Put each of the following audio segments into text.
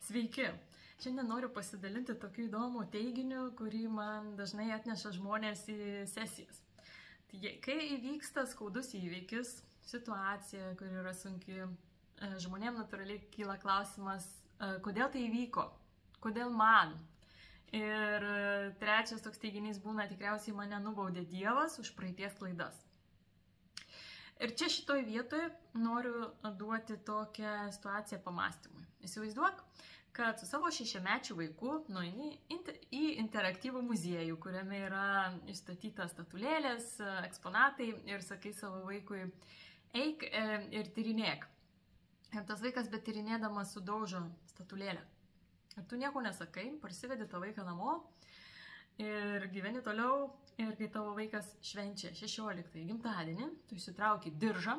Sveiki! Šiandien noriu pasidalinti tokiu įdomu teiginiu, kurį man dažnai atneša žmonės į sesijas. Tai kai įvyksta skaudus įvykis, situacija, kuri yra sunki, žmonėms natūraliai kyla klausimas, kodėl tai įvyko, kodėl man. Ir trečias toks teiginys būna, tikriausiai mane nubaudė Dievas už praeities klaidas. Ir čia šitoj vietoje noriu duoti tokią situaciją pamastymui. Įsivaizduok, kad su savo 6-mečiu vaiku nueini į interaktyvų muziejų, kuriame yra išstatytas statulėlės, eksponatai ir sakai savo vaikui, eik ir tyrinėk. Ir tas vaikas betyrinėdamas sudaužo statulėlę. Ir tu nieko nesakai, parsivedi tą vaiką namo ir gyveni toliau. Ir kai tavo vaikas švenčia 16 gimtadienį, tu išsitrauki diržą,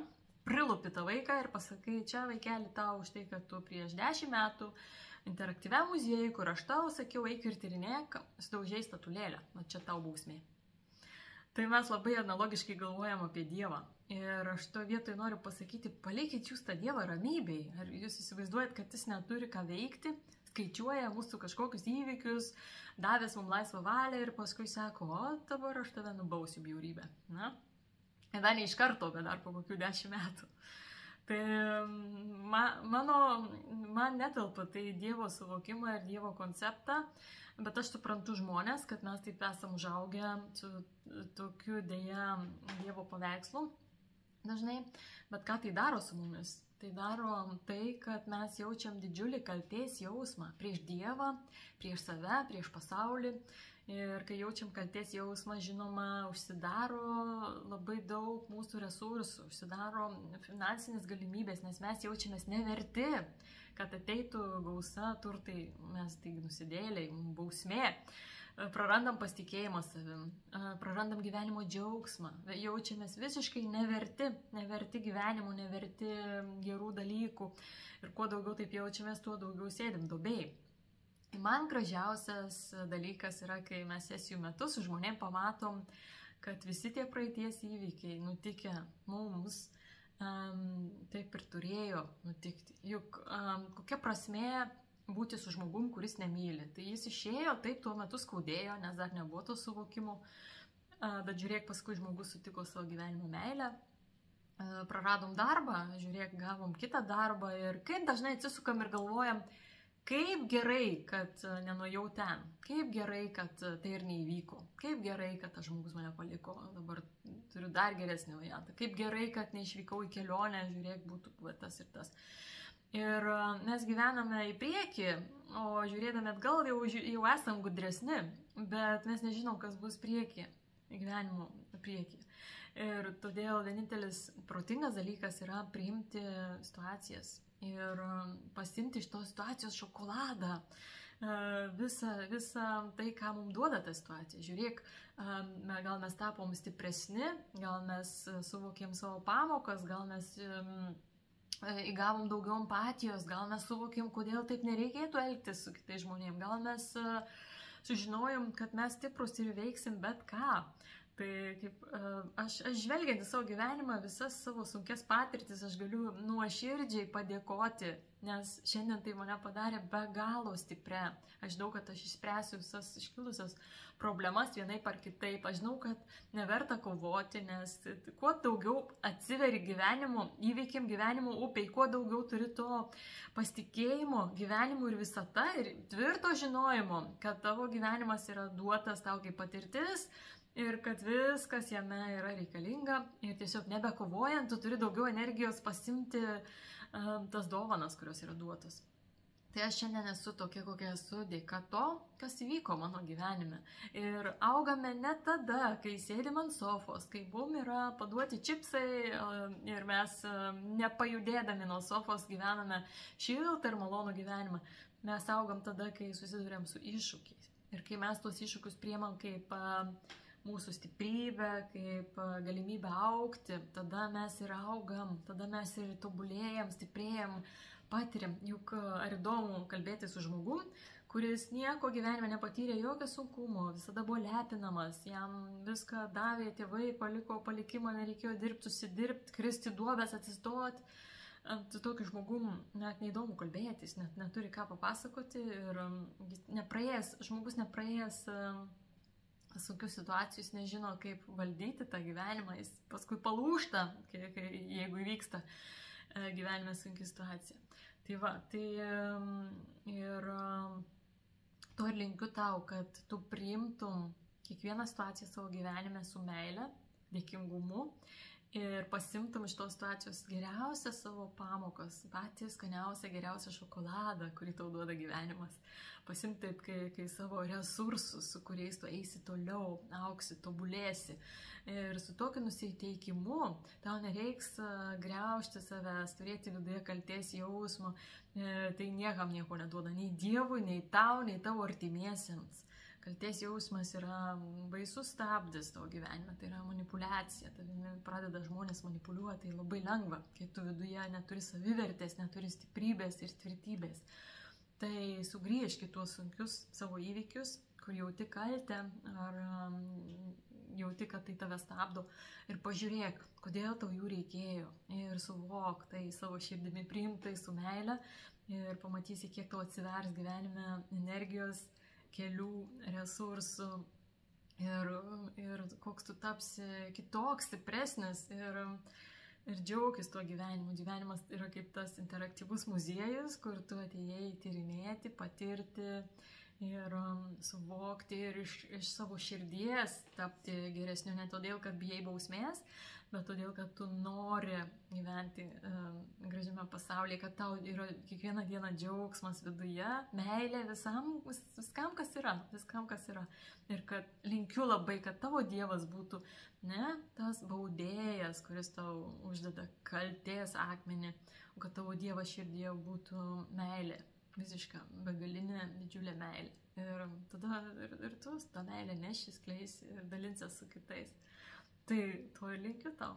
prilupi tą vaiką ir pasakai, čia vaikeli tau už tai, kad tu prieš 10 metų interaktyviam muziejui, kur aš tau sakiau, eik ir tyrinėk, sudaužei statulėlę. Na čia tau bausmė. Tai mes labai analogiškai galvojam apie Dievą. Ir aš to vietoj noriu pasakyti, palikit jūs tą Dievą ramybėj. Ar jūs įsivaizduojat, kad jis neturi ką veikti? Skaičiuoja mūsų kažkokius įvykius, davęs mums laisvą valią ir paskui sako, o dabar aš tave nubausiu bjaurybę. Na? Ir dar ne iš karto, bet dar po kokių 10 metų. Tai man netelpa tai Dievo suvokimą ir Dievo konceptą, bet aš suprantu žmonės, kad mes taip esam užaugę su tokiu dėja Dievo paveikslu dažnai, bet ką tai daro su mumis? Tai daro tai, kad mes jaučiam didžiulį kaltės jausmą prieš Dievą, prieš save, prieš pasaulį. Ir kai jaučiam kaltės jausmą, žinoma, užsidaro labai daug mūsų resursų, užsidaro finansinės galimybės, nes mes jaučiamės neverti, kad ateitų gausa, turtai, mes tai nusidėliai, bausmė. Prarandam pasitikėjimą savim, prarandam gyvenimo džiaugsmą, jaučiamės visiškai neverti gyvenimo, neverti gerų dalykų ir kuo daugiau taip jaučiamės, tuo daugiau sėdim duobėj. Man gražiausias dalykas yra, kai mes sesijų metu su žmonėm pamatom, kad visi tie praeities įvykiai nutikę mums taip ir turėjo nutikti. Juk kokia prasmė būti su žmogum, kuris nemyli. Tai jis išėjo, taip tuo metu skaudėjo, nes dar nebuvo to suvokimo, bet žiūrėk, paskui žmogus sutiko savo gyvenimo meilę, praradom darbą, žiūrėk, gavom kitą darbą ir kaip dažnai atsisukam ir galvojam, kaip gerai, kad nenuėjau ten, kaip gerai, kad tai ir neįvyko, kaip gerai, kad tas žmogus mane paliko, dabar turiu dar geresnį variantą, kaip gerai, kad neišvykau į kelionę, žiūrėk, būtų tas ir tas. Ir mes gyvename į priekį, o žiūrėdami atgal jau esam gudresni, bet mes nežinom, kas bus priekį, gyvenimo priekį. Ir todėl vienintelis protingas dalykas yra priimti situacijas ir pasimti iš tos situacijos šokoladą, visą tai, ką mums duoda ta situacija. Žiūrėk, gal mes tapom stipresni, gal mes suvokėm savo pamokas, gal mes įgavom daugiau empatijos, gal mes suvokėm, kodėl taip nereikėtų elgtis su kitais žmonėm, gal mes sužinojom, kad mes stiprus ir veiksim bet ką. Tai kaip aš žvelgiant į savo gyvenimą, visas savo sunkias patirtis, aš galiu nuoširdžiai padėkoti, nes šiandien tai mane padarė be galo stipria. Aš žinau, kad aš išspręsiu visas iškilusias problemas vienaip ar kitaip. Aš žinau, kad neverta kovoti, nes kuo daugiau atsiveri gyvenimo, įveikiam gyvenimo upiai, kuo daugiau turi to pasitikėjimo gyvenimu ir visata ir tvirto žinojimo, kad tavo gyvenimas yra duotas tau kaip patirtis, ir kad viskas jame yra reikalinga ir tiesiog nebekovojant, tu turi daugiau energijos pasimti tas dovanas, kurios yra duotos. Tai aš šiandien esu tokia, kokia esu, dėka to, kas įvyko mano gyvenime. Ir augame ne tada, kai sėdim ant sofos, kai mum yra paduoti čipsai ir mes nepajudėdami nuo sofos gyvename šiltą ir malonų gyvenimą. Mes augam tada, kai susiduriam su iššūkiais. Ir kai mes tuos iššūkius priimam kaip mūsų stiprybę, kaip galimybę augti, tada mes ir augam, tada mes ir tobulėjam, stiprėjam, patiriam. Juk ar įdomu kalbėti su žmogum, kuris nieko gyvenime nepatyrė, jokio sunkumo, visada buvo lepinamas, jam viską davė tėvai, paliko palikimą, nereikėjo dirbti, susidirbti, kristi duobės, atsistoti, Ant tokiu žmogum net neįdomu kalbėtis, net neturi ką papasakoti ir žmogus nepraėjęs sunkių situacijų, jis nežino, kaip valdyti tą gyvenimą, jis paskui palūžta, jeigu įvyksta gyvenime sunki situacija. Tai va, tai ir to ir linkiu tau, kad tu priimtum kiekvieną situaciją savo gyvenime su meile, dėkingumu ir pasimtum iš tos situacijos geriausią savo pamokas, patį skaniausią, geriausią šokoladą, kurį tau duoda gyvenimas. Pasimti taip, kai savo resursus, su kuriais tu eisi toliau, auksi, tobulėsi. Ir su tokiu nusiteikimu tau nereiks griaužti savęs, turėti viduje kaltės jausmo. Tai niekam nieko neduoda, nei Dievui, nei tau, nei tavo artimiesiems. Kaltės jausmas yra baisus stabdis tavo gyvenime, tai yra manipuliacija, tavimi pradeda žmonės manipuliuoti, tai labai lengva, kai tu viduje neturi savivertės, neturi stiprybės ir tvirtybės. Tai sugrįžk į tuos sunkius savo įvykius, kur jauti kaltę ar jauti, kad tai tave stabdo ir pažiūrėk, kodėl tau jų reikėjo ir suvok tai savo širdimi, priimk tai su meile ir pamatysi, kiek tau atsivers gyvenime energijos, kelių, resursų ir koks tu tapsi kitoks, stipresnis ir džiaugis tuo gyvenimu. Gyvenimas yra kaip tas interaktyvus muziejus, kur tu atėjai tyrinėti, patirti ir suvokti ir iš savo širdies tapti geresniu, ne todėl, kad bijai bausmės, bet todėl, kad tu nori gyventi gražiame pasaulyje, kad tau yra kiekvieną dieną džiaugsmas viduje, meilė viskam, kas yra. Ir kad linkiu labai, kad tavo Dievas būtų ne tas baudėjas, kuris tau uždeda kaltės akmenį, o kad tavo Dievas širdyje būtų meilė, visiška, begalinė, didžiulė meilė. Ir tada ir tu tą meilę neši, skleisi ir dalinsies su kitais. Tai to ir linkiu tau.